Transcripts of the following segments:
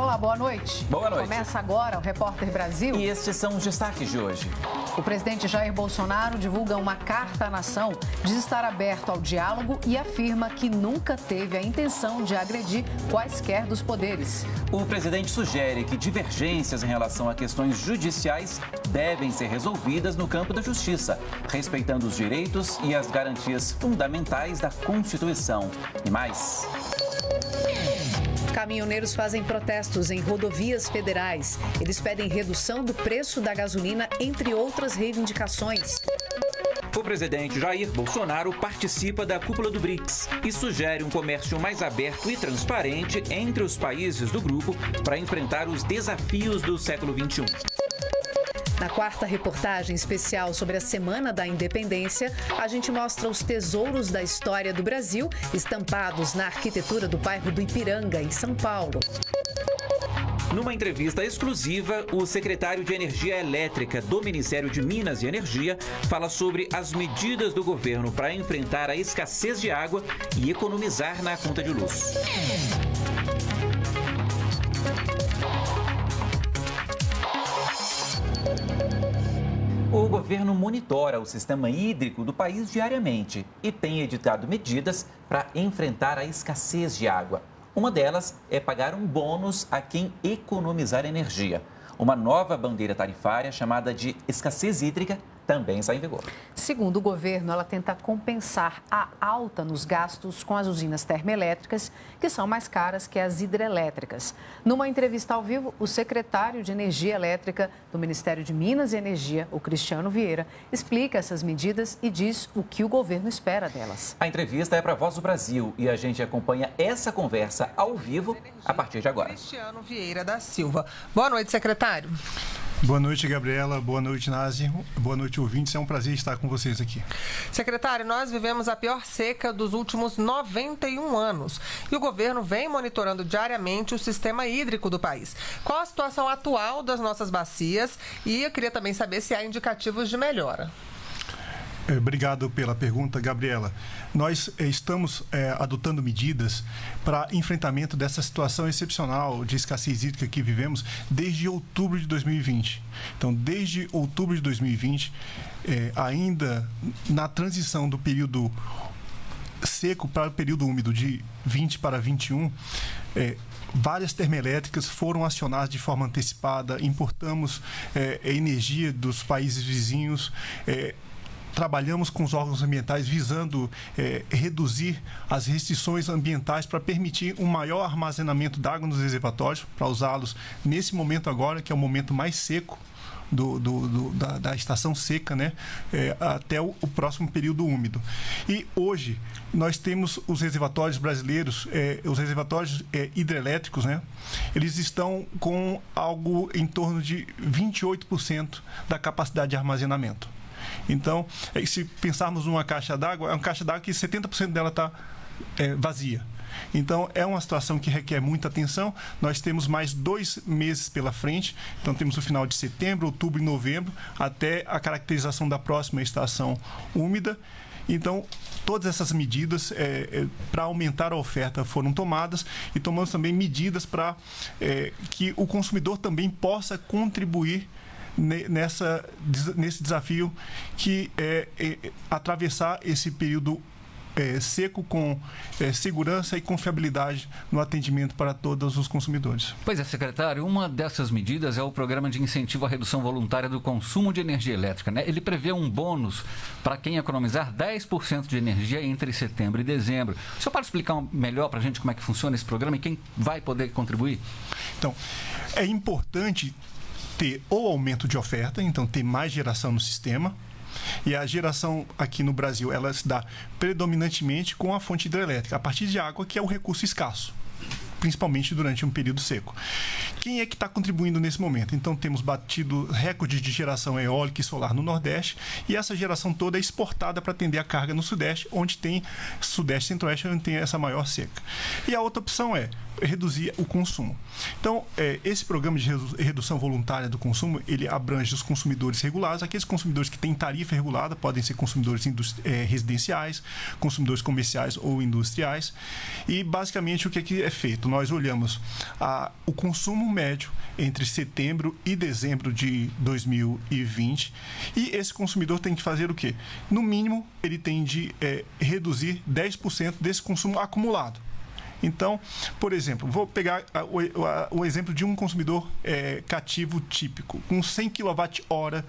Olá, boa noite. Boa noite. Começa agora o Repórter Brasil. E estes são os destaques de hoje. O presidente Jair Bolsonaro divulga uma carta à nação, diz estar aberto ao diálogo e afirma que nunca teve a intenção de agredir quaisquer dos poderes. O presidente sugere que divergências em relação a questões judiciais devem ser resolvidas no campo da justiça, respeitando os direitos e as garantias fundamentais da Constituição. E mais. Caminhoneiros fazem protestos em rodovias federais. Eles pedem redução do preço da gasolina, entre outras reivindicações. O presidente Jair Bolsonaro participa da cúpula do BRICS e sugere um comércio mais aberto e transparente entre os países do grupo para enfrentar os desafios do século XXI. Na quarta reportagem especial sobre a Semana da Independência, a gente mostra os tesouros da história do Brasil estampados na arquitetura do bairro do Ipiranga, em São Paulo. Numa entrevista exclusiva, o secretário de Energia Elétrica do Ministério de Minas e Energia fala sobre as medidas do governo para enfrentar a escassez de água e economizar na conta de luz. O governo monitora o sistema hídrico do país diariamente e tem editado medidas para enfrentar a escassez de água. Uma delas é pagar um bônus a quem economizar energia. Uma nova bandeira tarifária chamada de escassez hídrica também está em vigor. Segundo o governo, ela tenta compensar a alta nos gastos com as usinas termoelétricas, que são mais caras que as hidrelétricas. Numa entrevista ao vivo, o secretário de Energia Elétrica do Ministério de Minas e Energia, o Cristiano Vieira, explica essas medidas e diz o que o governo espera delas. A entrevista é para a Voz do Brasil e a gente acompanha essa conversa ao vivo a partir de agora. Cristiano Vieira da Silva. Boa noite, secretário. Boa noite, Gabriela. Boa noite, Nazi. Boa noite, ouvintes. É um prazer estar com vocês aqui. Secretário, nós vivemos a pior seca dos últimos 91 anos e o governo vem monitorando diariamente o sistema hídrico do país. Qual a situação atual das nossas bacias? E eu queria também saber se há indicativos de melhora. Obrigado pela pergunta, Gabriela. Nós estamos adotando medidas para enfrentamento dessa situação excepcional de escassez hídrica que vivemos desde outubro de 2020. Então, desde outubro de 2020, ainda na transição do período seco para o período úmido de 20 para 21, várias termoelétricas foram acionadas de forma antecipada, importamos energia dos países vizinhos, trabalhamos com os órgãos ambientais visando reduzir as restrições ambientais para permitir um maior armazenamento d'água nos reservatórios, para usá-los nesse momento agora, que é o momento mais seco da estação seca, né? Até o próximo período úmido. E hoje nós temos os reservatórios brasileiros, os reservatórios hidrelétricos, né? Eles estão com algo em torno de 28% da capacidade de armazenamento. Então, se pensarmos numa caixa d'água, é uma caixa d'água que 70% dela está vazia. Então, é uma situação que requer muita atenção. Nós temos mais 2 meses pela frente. Então, temos o final de setembro, outubro e novembro, até a caracterização da próxima estação úmida. Então, todas essas medidas para aumentar a oferta foram tomadas e tomamos também medidas para que o consumidor também possa contribuir nesse desafio que é atravessar esse período seco com segurança e confiabilidade no atendimento para todos os consumidores. Pois é, secretário, uma dessas medidas é o programa de incentivo à redução voluntária do consumo de energia elétrica, né? Ele prevê um bônus para quem economizar 10% de energia entre setembro e dezembro. O senhor pode explicar melhor para a gente como é que funciona esse programa e quem vai poder contribuir? Então, é importante ter ou aumento de oferta, então ter mais geração no sistema. E a geração aqui no Brasil, ela se dá predominantemente com a fonte hidrelétrica, a partir de água, que é um recurso escasso, principalmente durante um período seco. Quem é que está contribuindo nesse momento? Então, temos batido recordes de geração eólica e solar no Nordeste, e essa geração toda é exportada para atender a carga no Sudeste, onde tem Sudeste e Centro-Oeste, onde tem essa maior seca. E a outra opção é reduzir o consumo. Então, esse programa de redução voluntária do consumo, ele abrange os consumidores regulados, aqueles consumidores que têm tarifa regulada, podem ser consumidores residenciais, consumidores comerciais ou industriais. E, basicamente, o que é feito? Nós olhamos o consumo médio entre setembro e dezembro de 2020, e esse consumidor tem que fazer o quê? No mínimo, ele tem de reduzir 10% desse consumo acumulado. Então, por exemplo, vou pegar o exemplo de um consumidor cativo típico, com 100 kWh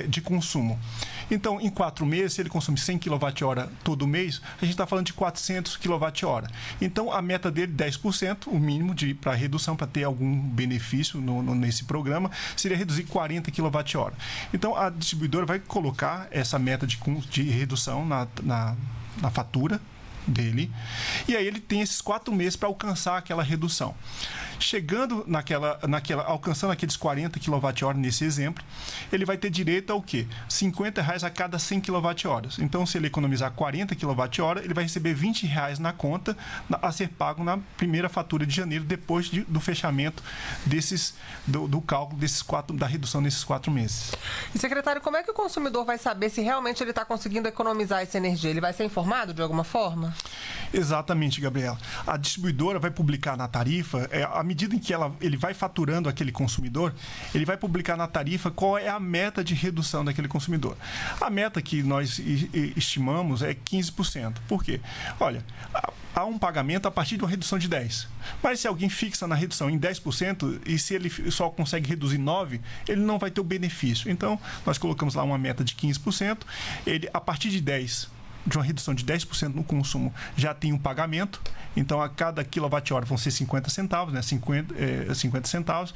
de consumo. Então, em 4 meses, se ele consome 100 kWh todo mês, a gente está falando de 400 kWh. Então, a meta dele, 10%, o mínimo para redução, para ter algum benefício nesse programa, seria reduzir 40 kWh. Então, a distribuidora vai colocar essa meta de redução na fatura dele, e aí ele tem esses 4 meses para alcançar aquela redução. Chegando alcançando aqueles 40 kWh nesse exemplo, ele vai ter direito ao quê? R$50 a cada 100 kWh. Então, se ele economizar 40 kWh, ele vai receber R$20 na conta a ser pago na primeira fatura de janeiro, depois do fechamento do cálculo da redução nesses 4 meses. E, secretário, como é que o consumidor vai saber se realmente ele está conseguindo economizar essa energia? Ele vai ser informado de alguma forma? Exatamente, Gabriela. A distribuidora vai publicar na tarifa, à medida em que ele vai faturando aquele consumidor, ele vai publicar na tarifa qual é a meta de redução daquele consumidor. A meta que nós estimamos é 15%. Por quê? Olha, há um pagamento a partir de uma redução de 10%. Mas se alguém fixa na redução em 10% e se ele só consegue reduzir 9%, ele não vai ter o benefício. Então, nós colocamos lá uma meta de 15%. Ele, a partir de uma redução de 10% no consumo, já tem um pagamento. Então, a cada quilowatt-hora vão ser 50 centavos, né? 50 centavos,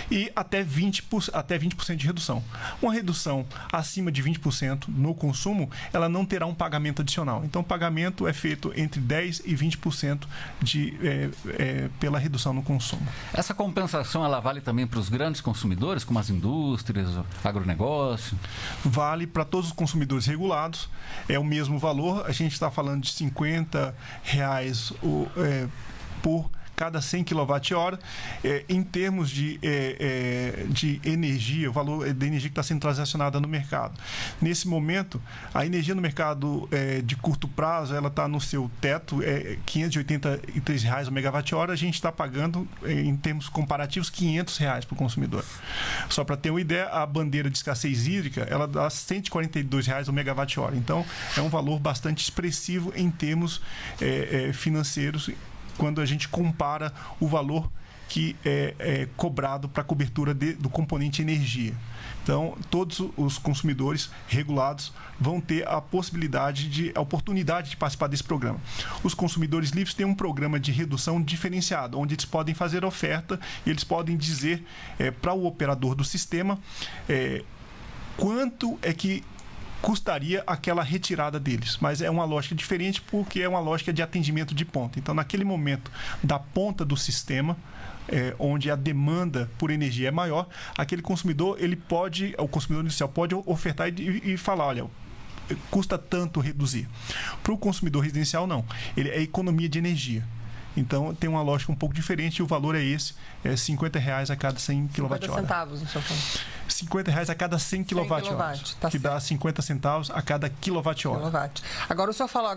e até 20% de redução. Uma redução acima de 20% no consumo, ela não terá um pagamento adicional. Então, o pagamento é feito entre 10% e 20% pela redução no consumo. Essa compensação, ela vale também para os grandes consumidores, como as indústrias, o agronegócio? Vale para todos os consumidores regulados, é o mesmo valor. A gente está falando de R$50 por cada 100 kWh. Em termos de energia, o valor da energia que está sendo transacionada no mercado. Nesse momento, a energia no mercado de curto prazo, ela está no seu teto, R$583 o megawatt-hora. A gente está pagando, em termos comparativos, R$500 para o consumidor. Só para ter uma ideia, a bandeira de escassez hídrica, ela dá R$142 o megawatt-hora. Então, é um valor bastante expressivo em termos financeiros, quando a gente compara o valor que é cobrado para a cobertura do componente energia. Então, todos os consumidores regulados vão ter a oportunidade de participar desse programa. Os consumidores livres têm um programa de redução diferenciado, onde eles podem fazer oferta e eles podem dizer para o operador do sistema quanto é que custaria aquela retirada deles. Mas é uma lógica diferente, porque é uma lógica de atendimento de ponta. Então, naquele momento da ponta do sistema, onde a demanda por energia é maior, aquele consumidor, o consumidor inicial pode ofertar e falar, olha, custa tanto reduzir. Para o consumidor residencial, não. É economia de energia. Então, tem uma lógica um pouco diferente e o valor é esse, R$50 a cada 100 kWh. 50 centavos, no seu caso. R$50 a cada 100 kWh, tá, que dá 50 centavos a cada quilowatt-hora. Agora, o senhor falou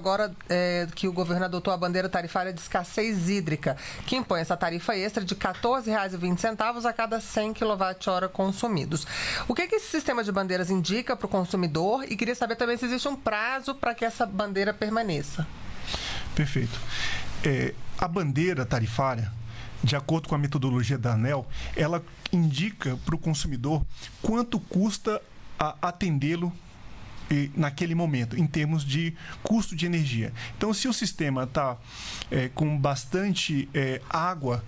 que o governo adotou a bandeira tarifária de escassez hídrica, que impõe essa tarifa extra de R$14,20 a cada 100 kWh consumidos. O que esse sistema de bandeiras indica para o consumidor? E queria saber também se existe um prazo para que essa bandeira permaneça. Perfeito. A bandeira tarifária, de acordo com a metodologia da ANEEL, ela indica para o consumidor quanto custa atendê-lo naquele momento, em termos de custo de energia. Então, se o sistema está com bastante água,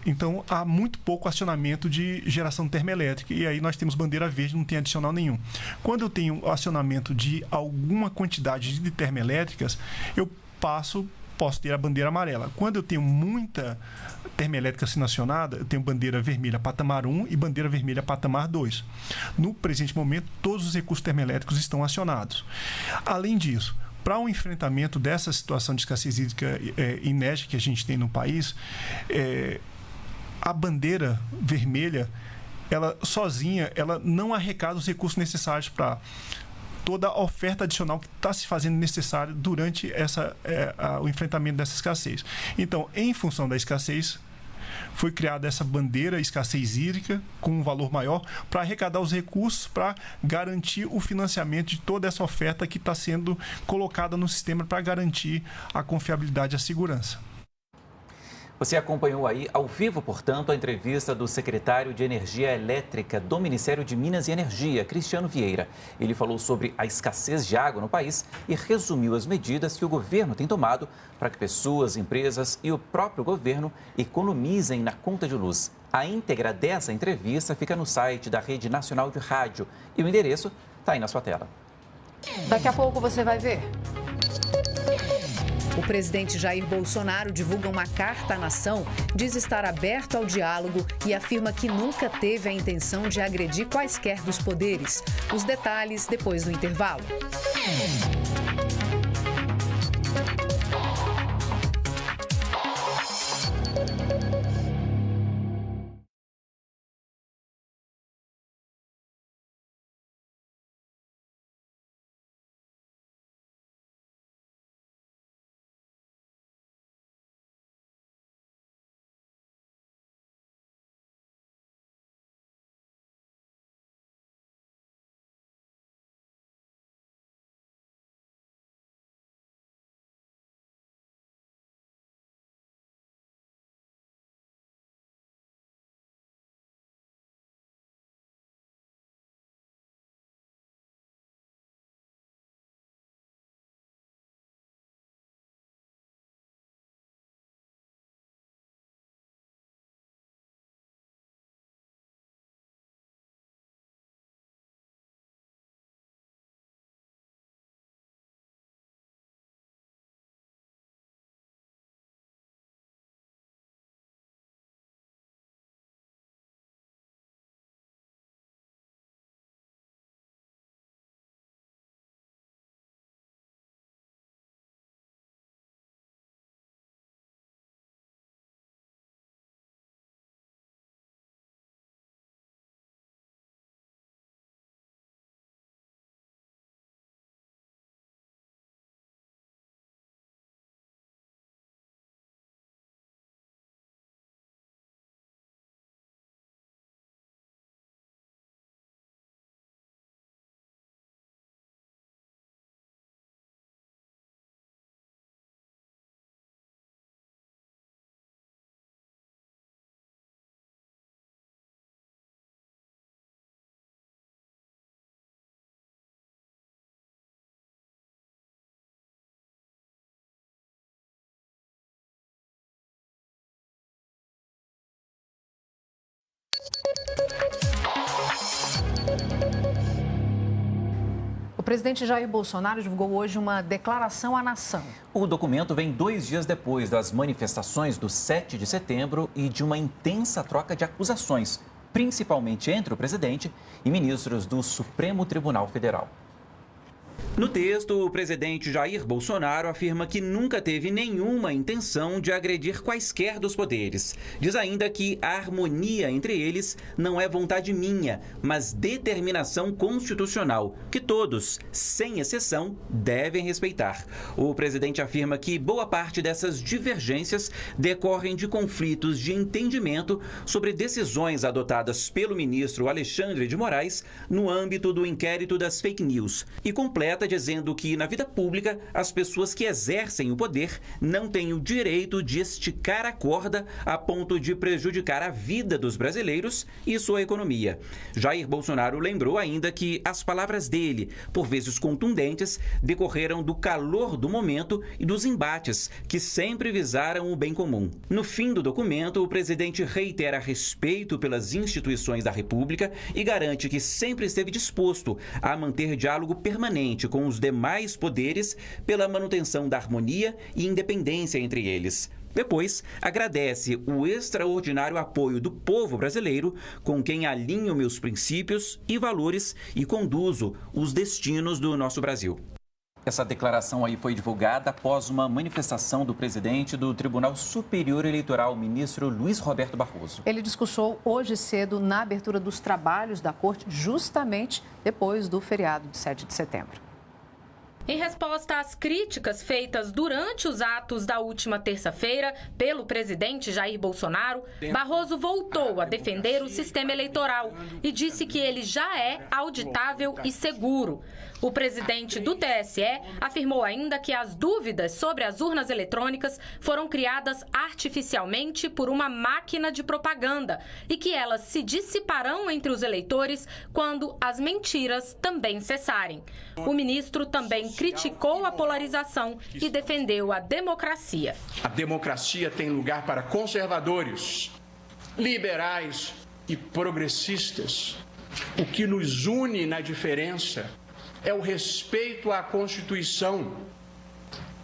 então há muito pouco acionamento de geração termoelétrica, e aí nós temos bandeira verde, não tem adicional nenhum. Quando eu tenho acionamento de alguma quantidade de termoelétricas, eu passo posso ter a bandeira amarela. Quando eu tenho muita termoelétrica sendo acionada, eu tenho bandeira vermelha patamar 1 e bandeira vermelha patamar 2. No presente momento, todos os recursos termoelétricos estão acionados. Além disso, para o enfrentamento dessa situação de escassez hídrica inédita que a gente tem no país, a bandeira vermelha, ela sozinha, ela não arrecada os recursos necessários para toda a oferta adicional que está se fazendo necessária durante o enfrentamento dessa escassez. Então, em função da escassez, foi criada essa bandeira escassez hídrica com um valor maior para arrecadar os recursos para garantir o financiamento de toda essa oferta que está sendo colocada no sistema para garantir a confiabilidade e a segurança. Você acompanhou aí ao vivo, portanto, a entrevista do secretário de Energia Elétrica do Ministério de Minas e Energia, Cristiano Vieira. Ele falou sobre a escassez de água no país e resumiu as medidas que o governo tem tomado para que pessoas, empresas e o próprio governo economizem na conta de luz. A íntegra dessa entrevista fica no site da Rede Nacional de Rádio e o endereço está aí na sua tela. Daqui a pouco você vai ver. O presidente Jair Bolsonaro divulga uma carta à nação, diz estar aberto ao diálogo e afirma que nunca teve a intenção de agredir quaisquer dos poderes. Os detalhes depois do intervalo. O presidente Jair Bolsonaro divulgou hoje uma declaração à nação. O documento vem 2 dias depois das manifestações do 7 de setembro e de uma intensa troca de acusações, principalmente entre o presidente e ministros do Supremo Tribunal Federal. No texto, o presidente Jair Bolsonaro afirma que nunca teve nenhuma intenção de agredir quaisquer dos poderes. Diz ainda que a harmonia entre eles não é vontade minha, mas determinação constitucional, que todos, sem exceção, devem respeitar. O presidente afirma que boa parte dessas divergências decorrem de conflitos de entendimento sobre decisões adotadas pelo ministro Alexandre de Moraes no âmbito do inquérito das fake news e completa dizendo que, na vida pública, as pessoas que exercem o poder não têm o direito de esticar a corda a ponto de prejudicar a vida dos brasileiros e sua economia. Jair Bolsonaro lembrou ainda que as palavras dele, por vezes contundentes, decorreram do calor do momento e dos embates que sempre visaram o bem comum. No fim do documento, o presidente reitera respeito pelas instituições da República e garante que sempre esteve disposto a manter diálogo permanente com com os demais poderes pela manutenção da harmonia e independência entre eles. Depois, agradece o extraordinário apoio do povo brasileiro, com quem alinho meus princípios e valores e conduzo os destinos do nosso Brasil. Essa declaração aí foi divulgada após uma manifestação do presidente do Tribunal Superior Eleitoral, ministro Luiz Roberto Barroso. Ele discursou hoje cedo na abertura dos trabalhos da corte, justamente depois do feriado de 7 de setembro. Em resposta às críticas feitas durante os atos da última terça-feira pelo presidente Jair Bolsonaro, Barroso voltou a defender o sistema eleitoral e disse que ele já é auditável e seguro. O presidente do TSE afirmou ainda que as dúvidas sobre as urnas eletrônicas foram criadas artificialmente por uma máquina de propaganda e que elas se dissiparão entre os eleitores quando as mentiras também cessarem. O ministro também criticou a polarização e defendeu a democracia. A democracia tem lugar para conservadores, liberais e progressistas. O que nos une na diferença é o respeito à Constituição,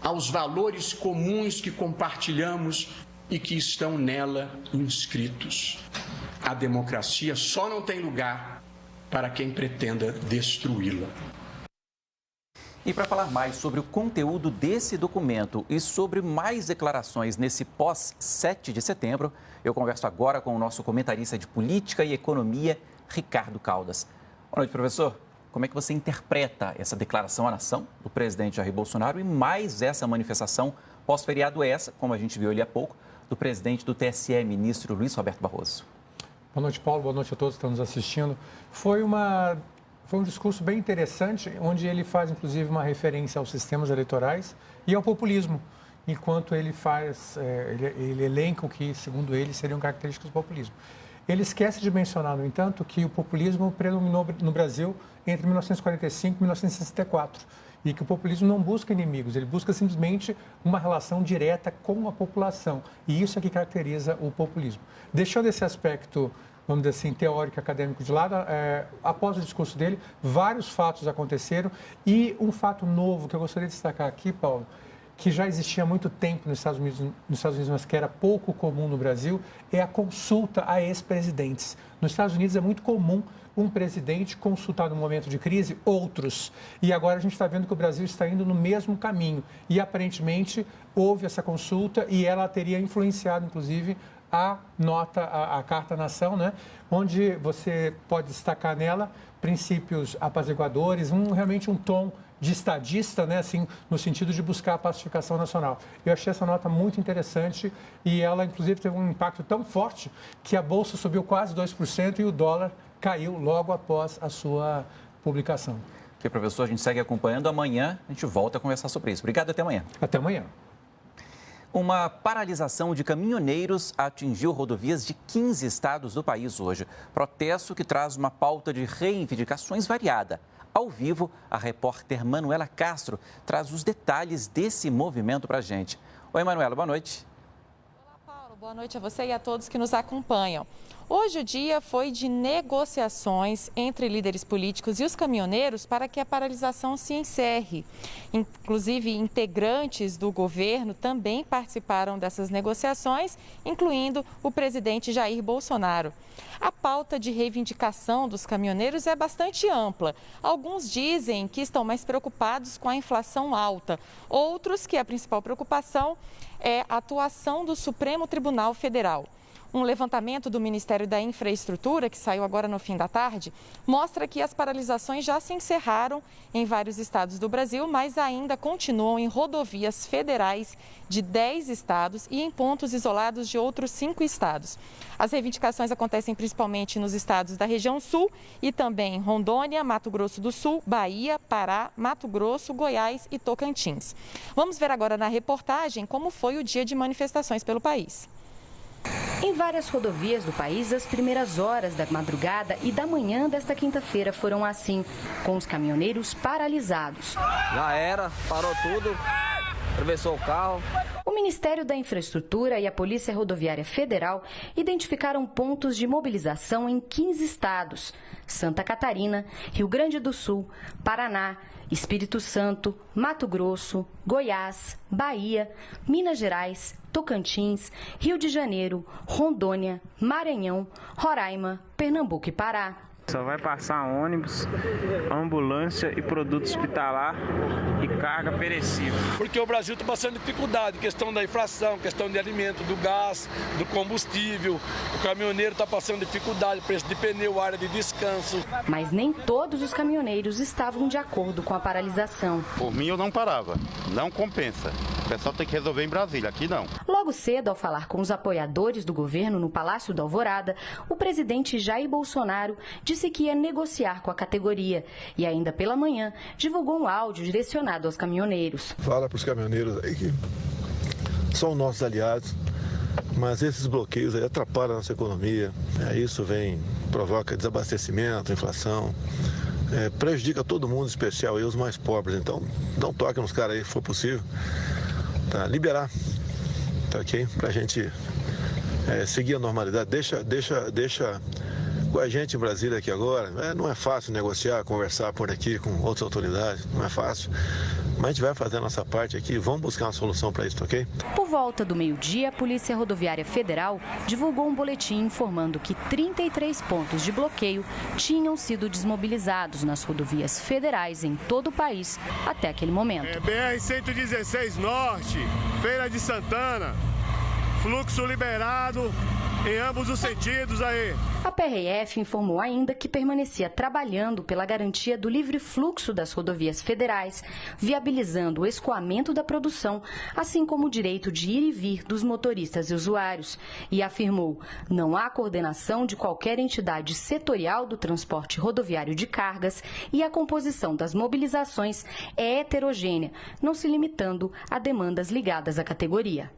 aos valores comuns que compartilhamos e que estão nela inscritos. A democracia só não tem lugar para quem pretenda destruí-la. E para falar mais sobre o conteúdo desse documento e sobre mais declarações nesse pós-7 de setembro, eu converso agora com o nosso comentarista de política e economia, Ricardo Caldas. Boa noite, professor. Como é que você interpreta essa declaração à nação do presidente Jair Bolsonaro e mais essa manifestação pós-feriado essa, como a gente viu ali há pouco, do presidente do TSE, ministro Luiz Roberto Barroso? Boa noite, Paulo. Boa noite a todos que estão nos assistindo. Foi um discurso bem interessante, onde ele faz, inclusive, uma referência aos sistemas eleitorais e ao populismo, enquanto ele ele elenca o que, segundo ele, seriam características do populismo. Ele esquece de mencionar, no entanto, que o populismo predominou no Brasil entre 1945 e 1964 e que o populismo não busca inimigos, ele busca simplesmente uma relação direta com a população. E isso é que caracteriza o populismo. Deixando esse aspecto, vamos dizer assim, teórico e acadêmico de lado, após o discurso dele, vários fatos aconteceram e um fato novo que eu gostaria de destacar aqui, Paulo, que já existia há muito tempo nos Estados Unidos, mas que era pouco comum no Brasil, é a consulta a ex-presidentes. Nos Estados Unidos é muito comum um presidente consultar no momento de crise outros. E agora a gente está vendo que o Brasil está indo no mesmo caminho. E aparentemente houve essa consulta e ela teria influenciado, inclusive, a nota, a Carta Nação, né? Onde você pode destacar nela princípios apaziguadores, realmente um tom de estadista, né, assim, no sentido de buscar a pacificação nacional. Eu achei essa nota muito interessante e ela, inclusive, teve um impacto tão forte que a Bolsa subiu quase 2% e o dólar caiu logo após a sua publicação. Ok, professor, a gente segue acompanhando. Amanhã a gente volta a conversar sobre isso. Obrigado, até amanhã. Até amanhã. Uma paralisação de caminhoneiros atingiu rodovias de 15 estados do país hoje. Protesto que traz uma pauta de reivindicações variada. Ao vivo, a repórter Manuela Castro traz os detalhes desse movimento para a gente. Oi, Manuela, boa noite. Olá, Paulo. Boa noite a você e a todos que nos acompanham. Hoje o dia foi de negociações entre líderes políticos e os caminhoneiros para que a paralisação se encerre. Inclusive, integrantes do governo também participaram dessas negociações, incluindo o presidente Jair Bolsonaro. A pauta de reivindicação dos caminhoneiros é bastante ampla. Alguns dizem que estão mais preocupados com a inflação alta. Outros que a principal preocupação é a atuação do Supremo Tribunal Federal. Um levantamento do Ministério da Infraestrutura, que saiu agora no fim da tarde, mostra que as paralisações já se encerraram em vários estados do Brasil, mas ainda continuam em rodovias federais de 10 estados e em pontos isolados de outros 5 estados. As reivindicações acontecem principalmente nos estados da região sul e também em Rondônia, Mato Grosso do Sul, Bahia, Pará, Mato Grosso, Goiás e Tocantins. Vamos ver agora na reportagem como foi o dia de manifestações pelo país. Em várias rodovias do país, as primeiras horas da madrugada e da manhã desta quinta-feira foram assim, com os caminhoneiros paralisados. Já era, parou tudo, atravessou o carro. O Ministério da Infraestrutura e a Polícia Rodoviária Federal identificaram pontos de mobilização em 15 estados: Santa Catarina, Rio Grande do Sul, Paraná, Espírito Santo, Mato Grosso, Goiás, Bahia, Minas Gerais, Tocantins, Rio de Janeiro, Rondônia, Maranhão, Roraima, Pernambuco e Pará. Só vai passar ônibus, ambulância e produto hospitalar e carga perecível. Porque o Brasil está passando dificuldade, questão da inflação, questão de alimento, do gás, do combustível. O caminhoneiro está passando dificuldade, preço de pneu, área de descanso. Mas nem todos os caminhoneiros estavam de acordo com a paralisação. Por mim eu não parava, não compensa. O pessoal tem que resolver em Brasília, aqui não. Logo cedo, ao falar com os apoiadores do governo no Palácio da Alvorada, o presidente Jair Bolsonaro disse que ia negociar com a categoria e ainda pela manhã divulgou um áudio direcionado aos caminhoneiros. Fala para os caminhoneiros aí que são nossos aliados, mas esses bloqueios aí atrapalham a nossa economia. Isso provoca desabastecimento, inflação, prejudica todo mundo, em especial os mais pobres. Então, dá um toque nos caras aí, se for possível, tá? Liberar, tá, ok? Para a gente seguir a normalidade. Deixa com a gente em Brasília aqui agora. Não é fácil negociar, conversar por aqui com outras autoridades, não é fácil. Mas a gente vai fazer a nossa parte aqui e vamos buscar uma solução para isso, ok? Por volta do meio-dia, a Polícia Rodoviária Federal divulgou um boletim informando que 33 pontos de bloqueio tinham sido desmobilizados nas rodovias federais em todo o país até aquele momento. BR-116 Norte, Feira de Santana, fluxo liberado em ambos os sentidos aí. A PRF informou ainda que permanecia trabalhando pela garantia do livre fluxo das rodovias federais, viabilizando o escoamento da produção, assim como o direito de ir e vir dos motoristas e usuários. E afirmou: não há coordenação de qualquer entidade setorial do transporte rodoviário de cargas e a composição das mobilizações é heterogênea, não se limitando a demandas ligadas à categoria.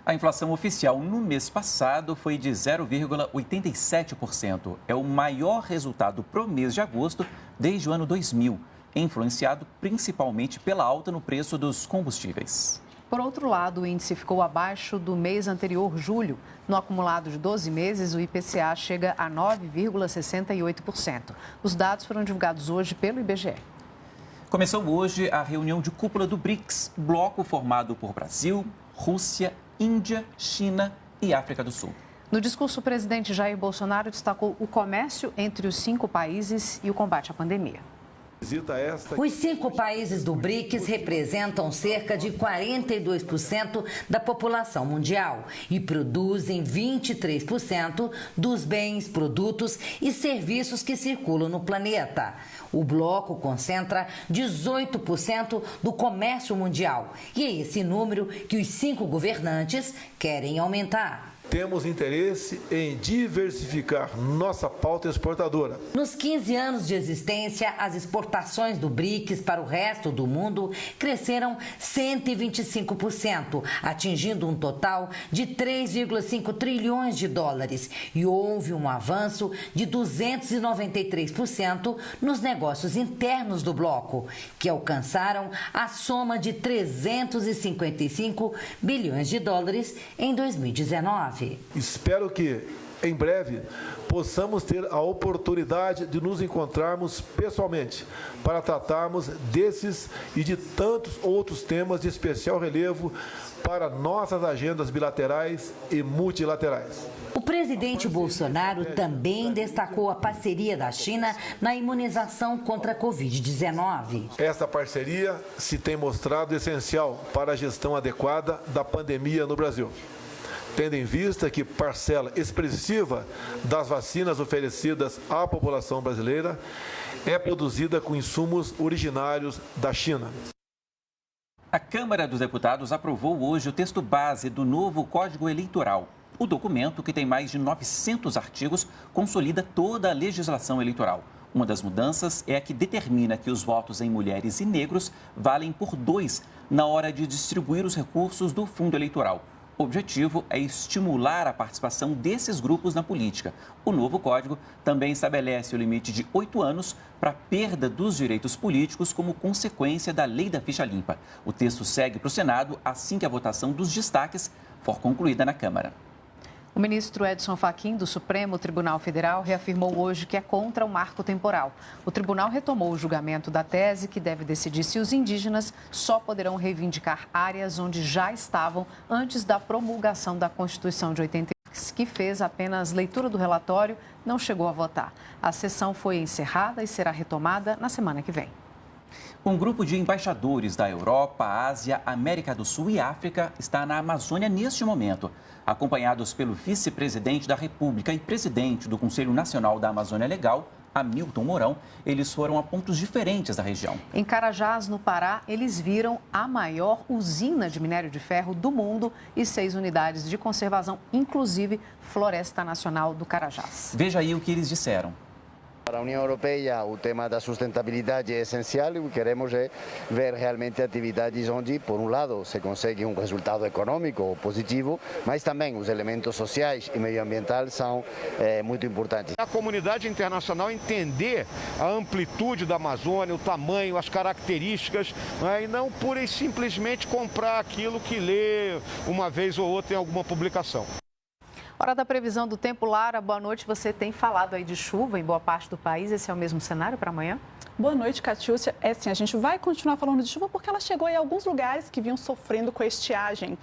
A inflação oficial no mês passado foi de 0,87%. É o maior resultado para o mês de agosto desde o ano 2000, influenciado principalmente pela alta no preço dos combustíveis. Por outro lado, o índice ficou abaixo do mês anterior, julho. No acumulado de 12 meses, o IPCA chega a 9,68%. Os dados foram divulgados hoje pelo IBGE. Começou hoje a reunião de cúpula do BRICS, bloco formado por Brasil, Rússia, Índia, China e África do Sul. No discurso, o presidente Jair Bolsonaro destacou o comércio entre os 5 países e o combate à pandemia. Os 5 países do BRICS representam cerca de 42% da população mundial e produzem 23% dos bens, produtos e serviços que circulam no planeta. O bloco concentra 18% do comércio mundial e é esse número que os 5 governantes querem aumentar. Temos interesse em diversificar nossa pauta exportadora. Nos 15 anos de existência, as exportações do BRICS para o resto do mundo cresceram 125%, atingindo um total de 3,5 trilhões de dólares. E houve um avanço de 293% nos negócios internos do bloco, que alcançaram a soma de 355 bilhões de dólares em 2019. Espero que, em breve, possamos ter a oportunidade de nos encontrarmos pessoalmente para tratarmos desses e de tantos outros temas de especial relevo para nossas agendas bilaterais e multilaterais. O presidente Bolsonaro também destacou a parceria da China na imunização contra a Covid-19. Esta parceria se tem mostrado essencial para a gestão adequada da pandemia no Brasil, tendo em vista que parcela expressiva das vacinas oferecidas à população brasileira é produzida com insumos originários da China. A Câmara dos Deputados aprovou hoje o texto base do novo Código Eleitoral. O documento, que tem mais de 900 artigos, consolida toda a legislação eleitoral. Uma das mudanças é a que determina que os votos em mulheres e negros valem por 2 na hora de distribuir os recursos do fundo eleitoral. O objetivo é estimular a participação desses grupos na política. O novo código também estabelece o limite de 8 anos para a perda dos direitos políticos como consequência da lei da ficha limpa. O texto segue para o Senado assim que a votação dos destaques for concluída na Câmara. O ministro Edson Fachin, do Supremo Tribunal Federal, reafirmou hoje que é contra o marco temporal. O tribunal retomou o julgamento da tese que deve decidir se os indígenas só poderão reivindicar áreas onde já estavam antes da promulgação da Constituição de 86, que fez apenas leitura do relatório, não chegou a votar. A sessão foi encerrada e será retomada na semana que vem. Um grupo de embaixadores da Europa, Ásia, América do Sul e África está na Amazônia neste momento. Acompanhados pelo vice-presidente da República e presidente do Conselho Nacional da Amazônia Legal, Hamilton Mourão, eles foram a pontos diferentes da região. Em Carajás, no Pará, eles viram a maior usina de minério de ferro do mundo e 6 unidades de conservação, inclusive Floresta Nacional do Carajás. Veja aí o que eles disseram. Para a União Europeia, o tema da sustentabilidade é essencial e queremos ver realmente atividades onde, por um lado, se consegue um resultado econômico positivo, mas também os elementos sociais e medioambientais são muito importantes. A comunidade internacional entender a amplitude da Amazônia, o tamanho, as características, e não pura e simplesmente comprar aquilo que lê uma vez ou outra em alguma publicação. Hora da previsão do tempo, Lara, boa noite. Você tem falado aí de chuva em boa parte do país. Esse é o mesmo cenário para amanhã? Boa noite, Catiúcia. Sim, a gente vai continuar falando de chuva porque ela chegou em alguns lugares que vinham sofrendo com a estiagem.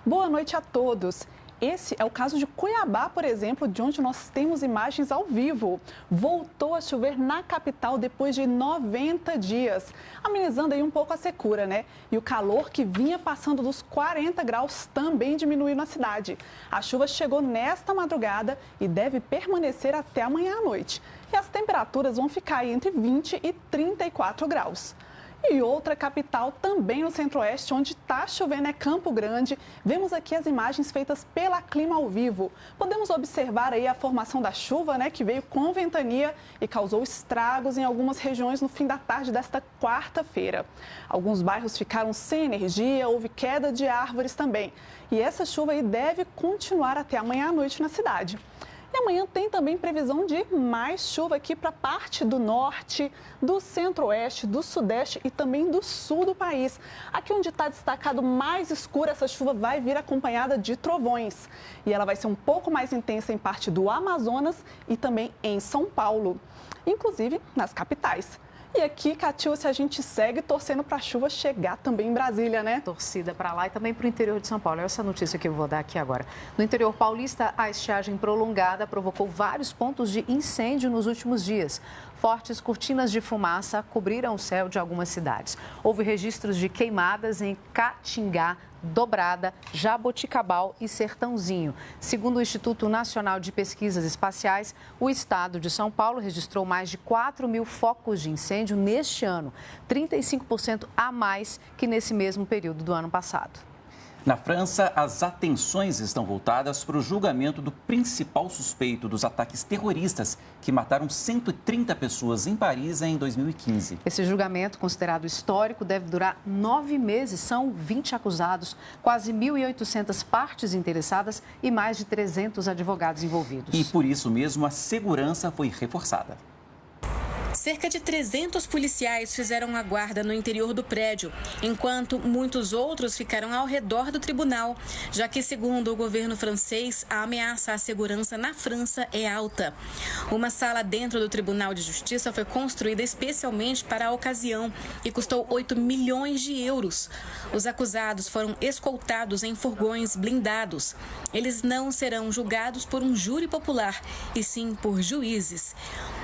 Boa noite a todos. Esse é o caso de Cuiabá, por exemplo, de onde nós temos imagens ao vivo. Voltou a chover na capital depois de 90 dias, amenizando aí um pouco a secura, né? E o calor que vinha passando dos 40 graus também diminuiu na cidade. A chuva chegou nesta madrugada e deve permanecer até amanhã à noite. E as temperaturas vão ficar aí entre 20 e 34 graus. E outra capital também no centro-oeste, onde está chovendo, é Campo Grande. Vemos aqui as imagens feitas pela Clima ao Vivo. Podemos observar aí a formação da chuva, né, que veio com ventania e causou estragos em algumas regiões no fim da tarde desta quarta-feira. Alguns bairros ficaram sem energia, houve queda de árvores também. E essa chuva aí deve continuar até amanhã à noite na cidade. E amanhã tem também previsão de mais chuva aqui para a parte do norte, do centro-oeste, do sudeste e também do sul do país. Aqui onde está destacado mais escuro, essa chuva vai vir acompanhada de trovões. E ela vai ser um pouco mais intensa em parte do Amazonas e também em São Paulo, inclusive nas capitais. E aqui, Catiúcia, a gente segue torcendo para a chuva chegar também em Brasília, né? Torcida para lá e também para o interior de São Paulo. Essa notícia que eu vou dar aqui agora. No interior paulista, a estiagem prolongada provocou vários pontos de incêndio nos últimos dias. Fortes cortinas de fumaça cobriram o céu de algumas cidades. Houve registros de queimadas em Catingá, Dobrada, Jaboticabal e Sertãozinho. Segundo o Instituto Nacional de Pesquisas Espaciais, o estado de São Paulo registrou mais de 4.000 focos de incêndio neste ano, 35% a mais que nesse mesmo período do ano passado. Na França, as atenções estão voltadas para o julgamento do principal suspeito dos ataques terroristas que mataram 130 pessoas em Paris em 2015. Esse julgamento, considerado histórico, deve durar 9 meses. São 20 acusados, quase 1.800 partes interessadas e mais de 300 advogados envolvidos. E por isso mesmo, a segurança foi reforçada. Cerca de 300 policiais fizeram a guarda no interior do prédio, enquanto muitos outros ficaram ao redor do tribunal, já que, segundo o governo francês, a ameaça à segurança na França é alta. Uma sala dentro do Tribunal de Justiça foi construída especialmente para a ocasião e custou 8 milhões de euros. Os acusados foram escoltados em furgões blindados. Eles não serão julgados por um júri popular, e sim por juízes.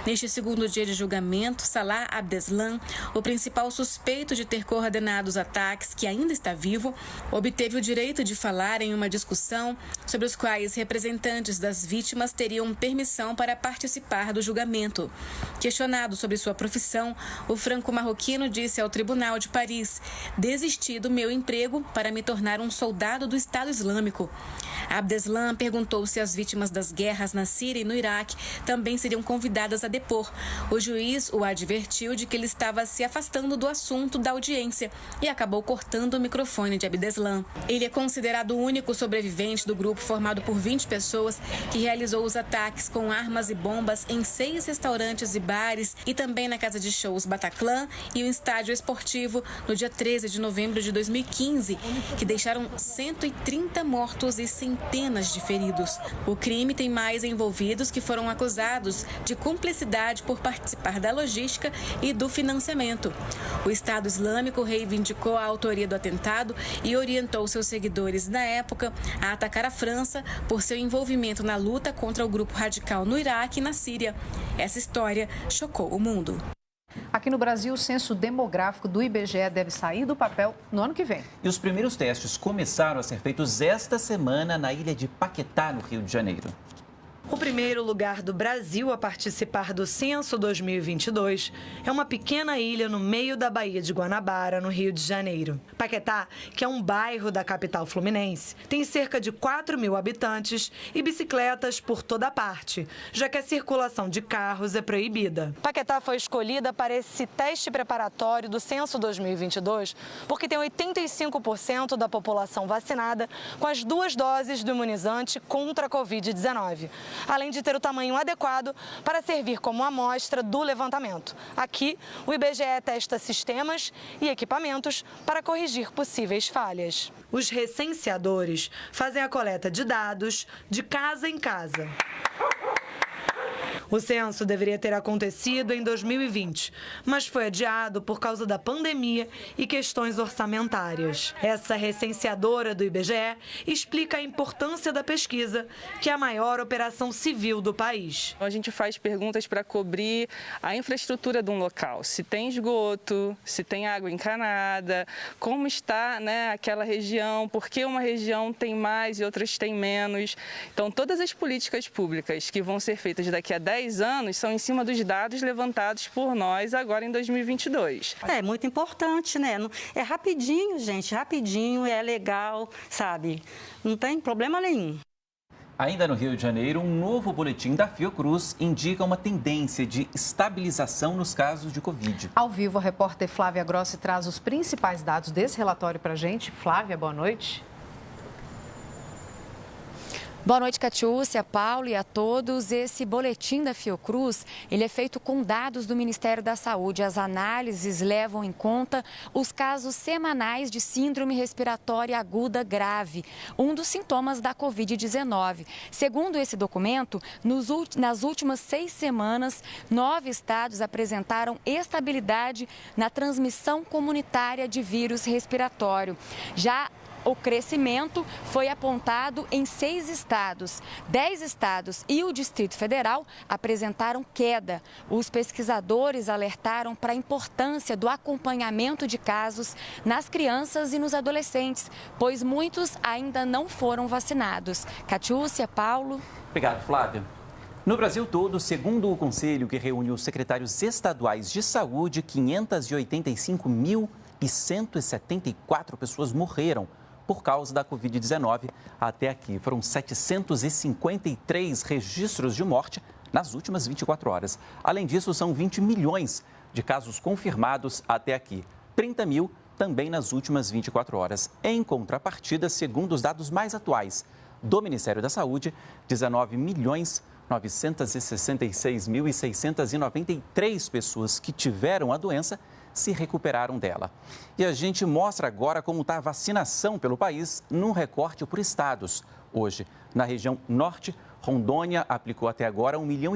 Neste segundo dia de julgamento, Salah Abdeslam, o principal suspeito de ter coordenado os ataques, que ainda está vivo, obteve o direito de falar em uma discussão sobre os quais representantes das vítimas teriam permissão para participar do julgamento. Questionado sobre sua profissão, o franco-marroquino disse ao Tribunal de Paris: "Desisti do meu emprego para me tornar um soldado do Estado Islâmico." Abdeslam perguntou se as vítimas das guerras na Síria e no Iraque também seriam convidadas a depor. O juiz juiz o advertiu de que ele estava se afastando do assunto da audiência e acabou cortando o microfone de Abdeslam. Ele é considerado o único sobrevivente do grupo formado por 20 pessoas que realizou os ataques com armas e bombas em 6 restaurantes e bares e também na casa de shows Bataclan e o estádio esportivo no dia 13 de novembro de 2015, que deixaram 130 mortos e centenas de feridos. O crime tem mais envolvidos que foram acusados de cumplicidade por participar da logística e do financiamento. O Estado Islâmico reivindicou a autoria do atentado e orientou seus seguidores na época a atacar a França por seu envolvimento na luta contra o grupo radical no Iraque e na Síria. Essa história chocou o mundo. Aqui no Brasil, o censo demográfico do IBGE deve sair do papel no ano que vem. E os primeiros testes começaram a ser feitos esta semana na ilha de Paquetá, no Rio de Janeiro. O primeiro lugar do Brasil a participar do Censo 2022 é uma pequena ilha no meio da Baía de Guanabara, no Rio de Janeiro. Paquetá, que é um bairro da capital fluminense, tem cerca de 4.000 habitantes e bicicletas por toda parte, já que a circulação de carros é proibida. Paquetá foi escolhida para esse teste preparatório do Censo 2022 porque tem 85% da população vacinada com as 2 doses do imunizante contra a Covid-19. Além de ter o tamanho adequado para servir como amostra do levantamento. Aqui, o IBGE testa sistemas e equipamentos para corrigir possíveis falhas. Os recenseadores fazem a coleta de dados de casa em casa. O censo deveria ter acontecido em 2020, mas foi adiado por causa da pandemia e questões orçamentárias. Essa recenseadora do IBGE explica a importância da pesquisa, que é a maior operação civil do país. A gente faz perguntas para cobrir a infraestrutura de um local, se tem esgoto, se tem água encanada, como está, aquela região, por que uma região tem mais e outras tem menos. Então, todas as políticas públicas que vão ser feitas daqui a 10 anos são em cima dos dados levantados por nós agora em 2022. É muito importante, né? É rapidinho, gente, rapidinho, é legal, sabe? Não tem problema nenhum. Ainda no Rio de Janeiro, um novo boletim da Fiocruz indica uma tendência de estabilização nos casos de Covid. Ao vivo, a repórter Flávia Grossi traz os principais dados desse relatório para a gente. Flávia, boa noite. Boa noite, Catiúcia, Paulo e a todos. Esse boletim da Fiocruz, ele é feito com dados do Ministério da Saúde. As análises levam em conta os casos semanais de síndrome respiratória aguda grave, um dos sintomas da Covid-19. Segundo esse documento, nas últimas 6 semanas, 9 estados apresentaram estabilidade na transmissão comunitária de vírus respiratório. Já o crescimento foi apontado em 6 estados. 10 estados e o Distrito Federal apresentaram queda. Os pesquisadores alertaram para a importância do acompanhamento de casos nas crianças e nos adolescentes, pois muitos ainda não foram vacinados. Catiúcia, Paulo. Obrigado, Flávia. No Brasil todo, segundo o Conselho que reúne os secretários estaduais de saúde, 585.174 pessoas morreram por causa da Covid-19 até aqui. Foram 753 registros de morte nas últimas 24 horas. Além disso, são 20 milhões de casos confirmados até aqui. 30 mil também nas últimas 24 horas. Em contrapartida, segundo os dados mais atuais do Ministério da Saúde, 19.966.693 pessoas que tiveram a doença se recuperaram dela. E a gente mostra agora como está a vacinação pelo país num recorte por estados. Hoje, na região norte, Rondônia aplicou até agora 1,5 milhão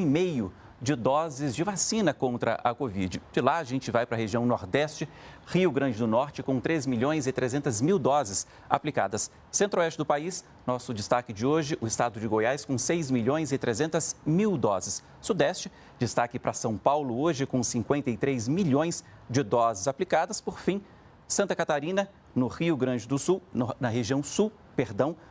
de doses de vacina contra a Covid. De lá, a gente vai para a região nordeste, Rio Grande do Norte, com 3.300.000 doses aplicadas. Centro-oeste do país, nosso destaque de hoje, o estado de Goiás, com 6.300.000 doses. Sudeste, destaque para São Paulo, hoje, com 53 milhões de doses aplicadas. Por fim, Santa Catarina, no Rio Grande do Sul, na região sul,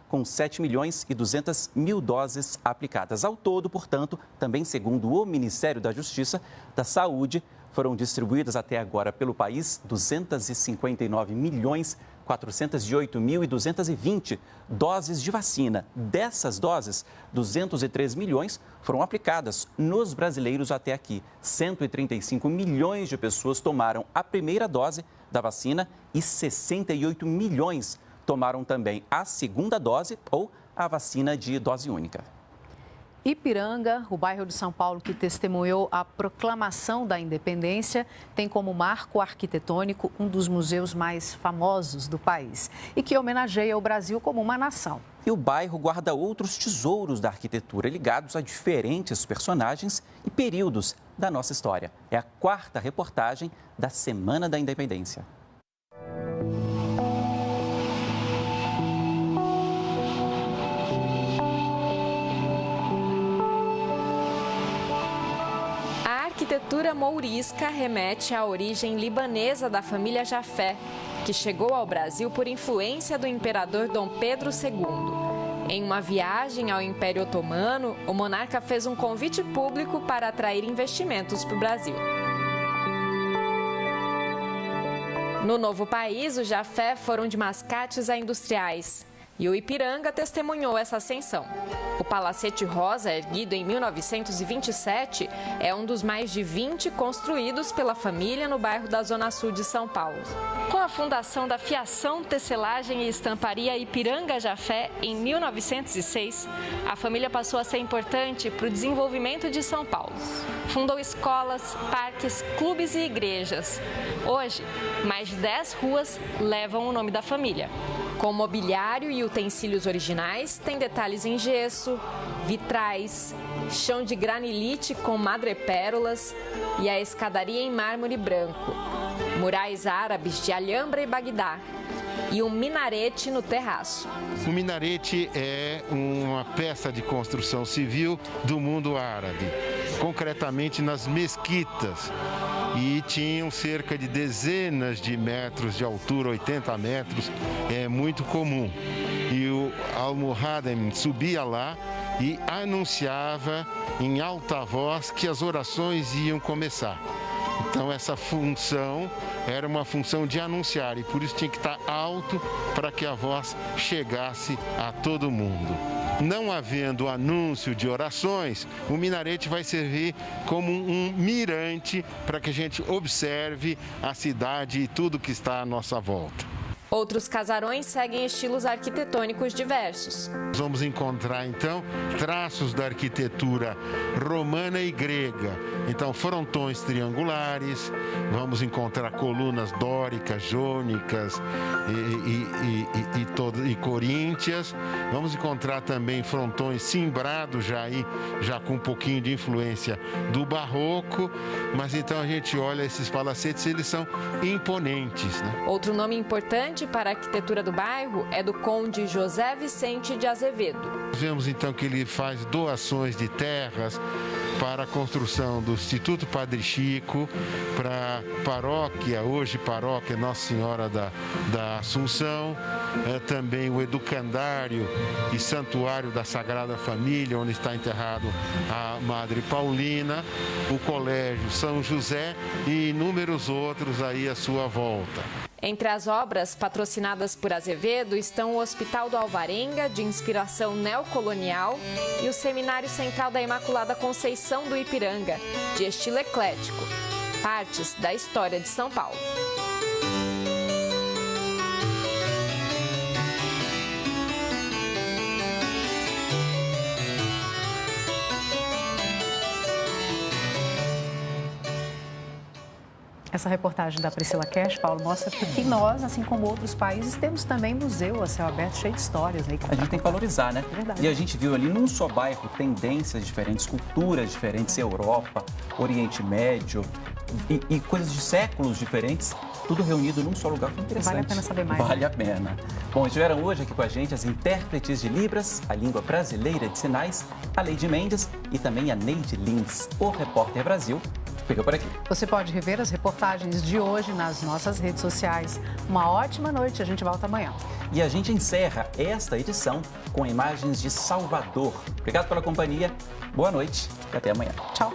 com 7.200.000 doses aplicadas. Ao todo, portanto, também segundo o Ministério da Justiça, da Saúde, foram distribuídas até agora pelo país 259.300.000 408.220 doses de vacina. Dessas doses, 203 milhões foram aplicadas nos brasileiros até aqui. 135 milhões de pessoas tomaram a primeira dose da vacina e 68 milhões tomaram também a segunda dose ou a vacina de dose única. Ipiranga, o bairro de São Paulo que testemunhou a proclamação da independência, tem como marco arquitetônico um dos museus mais famosos do país e que homenageia o Brasil como uma nação. E o bairro guarda outros tesouros da arquitetura ligados a diferentes personagens e períodos da nossa história. É a 4ª reportagem da Semana da Independência. A arquitetura mourisca remete à origem libanesa da família Jafé, que chegou ao Brasil por influência do imperador Dom Pedro II. Em uma viagem ao Império Otomano, o monarca fez um convite público para atrair investimentos para o Brasil. No novo país, os Jafé foram de mascates a industriais. E o Ipiranga testemunhou essa ascensão. O Palacete Rosa, erguido em 1927, é um dos mais de 20 construídos pela família no bairro da Zona Sul de São Paulo. Com a fundação da Fiação, Tecelagem e Estamparia Ipiranga Jafé, em 1906, a família passou a ser importante para o desenvolvimento de São Paulo. Fundou escolas, parques, clubes e igrejas. Hoje, mais de 10 ruas levam o nome da família. Com mobiliário e utensílios originais, tem detalhes em gesso, vitrais, chão de granilite com madrepérolas e a escadaria em mármore branco, murais árabes de Alhambra e Bagdá e um minarete no terraço. O minarete é uma peça de construção civil do mundo árabe, concretamente nas mesquitas. E tinham cerca de dezenas de metros de altura, 80 metros, é muito comum. E o Almohadem subia lá e anunciava em alta voz que as orações iam começar. Então essa função era uma função de anunciar e por isso tinha que estar alto para que a voz chegasse a todo mundo. Não havendo anúncio de orações, o minarete vai servir como um mirante para que a gente observe a cidade e tudo que está à nossa volta. Outros casarões seguem estilos arquitetônicos diversos. Vamos encontrar, então, traços da arquitetura romana e grega. Então, frontões triangulares, vamos encontrar colunas dóricas, jônicas e coríntias. Vamos encontrar também frontões cimbrados, já com um pouquinho de influência do barroco. Mas, então, a gente olha esses palacetes, eles são imponentes, né? Outro nome importante para a arquitetura do bairro é do conde José Vicente de Azevedo. Vemos então que ele faz doações de terras para a construção do Instituto Padre Chico, para a paróquia, hoje paróquia Nossa Senhora da Assunção, também o educandário e santuário da Sagrada Família, onde está enterrado a Madre Paulina, o Colégio São José e inúmeros outros aí à sua volta. Entre as obras patrocinadas por Azevedo estão o Hospital do Alvarenga, de inspiração neocolonial, e o Seminário Central da Imaculada Conceição do Ipiranga, de estilo eclético, partes da história de São Paulo. Essa reportagem da Priscila Cash, Paulo, mostra que nós, assim como outros países, temos também museu a céu aberto cheio de histórias. Né? A gente tem que valorizar, né? Verdade. E a gente viu ali num só bairro tendências diferentes, culturas diferentes, Europa, Oriente Médio e coisas de séculos diferentes, tudo reunido num só lugar. Foi interessante. Vale a pena saber mais. Vale a pena. Bom, estiveram hoje aqui com a gente as intérpretes de Libras, a língua brasileira de sinais, a Leide Mendes e também a Neide Lins, o Repórter Brasil. Fica por aqui. Você pode rever as reportagens de hoje nas nossas redes sociais. Uma ótima noite, a gente volta amanhã. E a gente encerra esta edição com imagens de Salvador. Obrigado pela companhia, boa noite e até amanhã. Tchau.